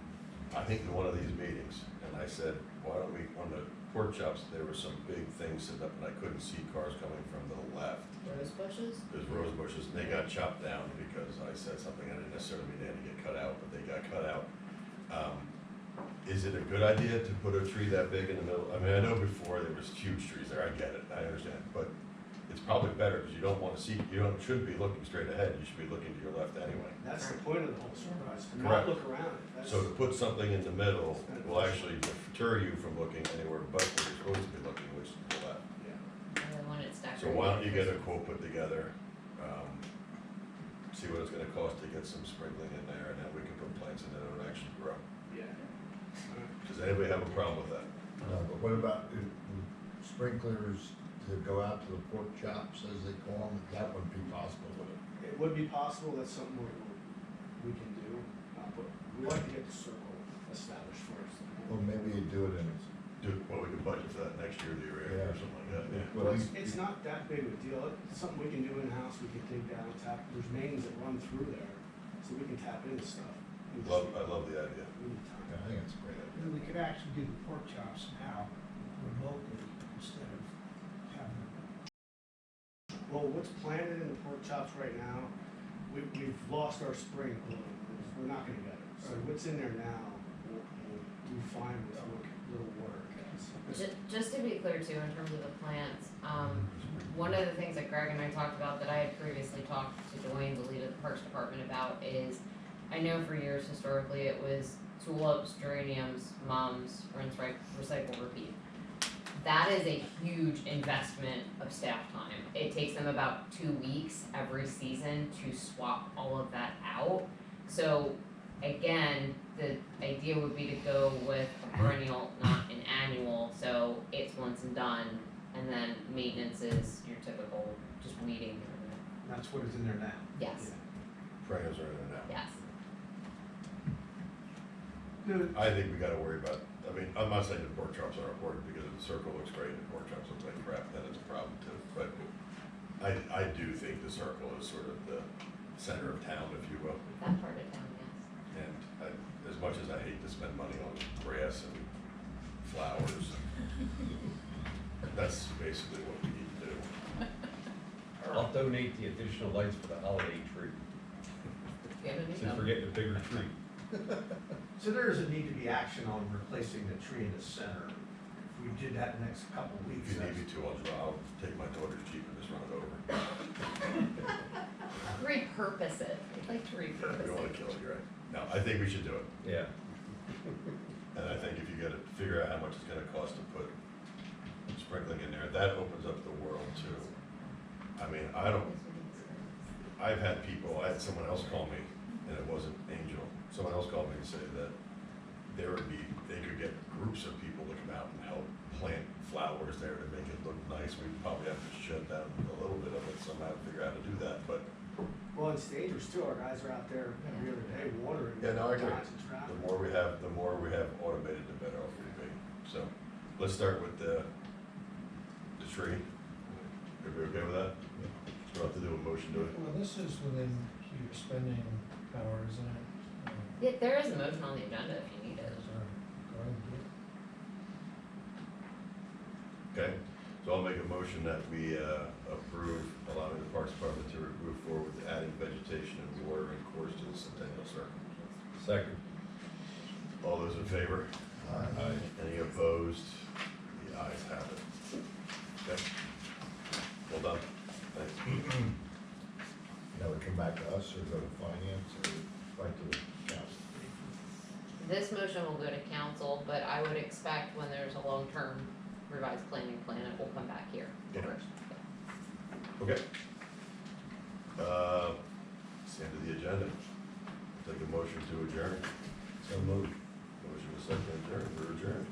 I think to one of these meetings, and I said, why don't we, on the pork chops, there were some big things sitting up and I couldn't see cars coming from the left. Rose bushes? There's rose bushes, and they got chopped down because I said something I didn't necessarily mean they had to get cut out, but they got cut out. Is it a good idea to put a tree that big in the middle? I mean, I know before there was huge trees there, I get it, I understand, but it's probably better, because you don't wanna see, shouldn't be looking straight ahead, you should be looking to your left anyway. That's the point of the whole surprise, to Correct. not look around it. That's- So to put something in the middle will actually deter you from looking anywhere but where you're supposed to be looking, which is the left. Yeah. I want it stacked. So why don't you get a quote put together, see what it's gonna cost to get some sprinkling in there, and then we can put plants in there that will actually grow. Yeah. Does anybody have a problem with that? No, but what about the sprinklers to go out to the pork chops, as they call them? That wouldn't be possible, would it? It would be possible, that's something we can do, but we like to get the circle established first. Or maybe you do it in, Well, we can budget for that next year, the year after, or something like that, yeah. Well, it's not that big of a deal. It's something we can do in-house. We can dig down, tap, there's mains that run through there, so we can tap into stuff. We just- I love the idea. we need time. I think it's a great idea. We could actually do the pork chops now remotely instead of having them. Well, what's planted in the pork chops right now, we've lost our spring bloom. We're not gonna get it. So what's in there now, we'll do fine with little water gets. Just to be clear too, in terms of the plants, one of the things that Greg and I talked about that I had previously talked to Dwayne, the lead of the Parks Department, about is, I know for years historically it was tulips, geraniums, mums, rinse, recycle, repeat. That is a huge investment of staff time. It takes them about 2 weeks every season to swap all of that out. So again, the idea would be to go with a perennial, not an annual, so it's once and done, and then maintenance is your typical, just weeding. That's what is in there now. Yes, Perennials are in there now. yes. I think we gotta worry about, I mean, I'm not saying the pork chops are important, because if the circle looks great and the pork chops look like crap, then it's a problem too. But I do think the circle is sort of the center of town, if you will. That part of town, yes. And as much as I hate to spend money on grass and flowers, that's basically what we need to do. I'll donate the additional lights for the holiday tree, You have any since we're getting a bigger tree. So there is a need to be action on replacing the tree in the center. If we did that next couple of If weeks, you need me that's, to, I'll take my daughter's Jeep and just run it over. Repurpose it. I'd like to Yeah, repurpose we don't wanna it. kill it, you're right. No, I think we should do it. Yeah. And I think if you gotta figure out how much it's gonna cost to put sprinkling in there, that opens up the world to, I mean, I've had people, I had someone else call me, and it wasn't Angel, someone else called me and say that they could get groups of people to come out and help plant flowers there to make it look nice. We'd probably have to shut down a little bit of it somehow to figure out how to do that, but, Well, in Stagers too, our guys are out there every other day watering. yeah, no, I agree. Lots of traffic. The more we have automated, the better off we'll be. So, let's start with the tree. Everybody okay with that? So we'll have to do a motion to it. Well, this is within your spending power, isn't it? Yeah, there is a motion on the agenda if you need it. Sorry, go ahead and do it. Okay, so I'll make a motion that we approve allowing the Parks Department to move forward with adding vegetation and watering course to the Centennial Circle. Second. All those in favor? Aye. Any opposed? The ayes have it. Okay, well done, thanks. Now we come back to us or go to finance or right to the council? This motion will go to council, but I would expect when there's a long-term revised planning plan, it will come back here Yeah. first. Okay. It's the end of the agenda. Take a motion to adjourn. So moved. Motion to second adjourn, we're adjourned.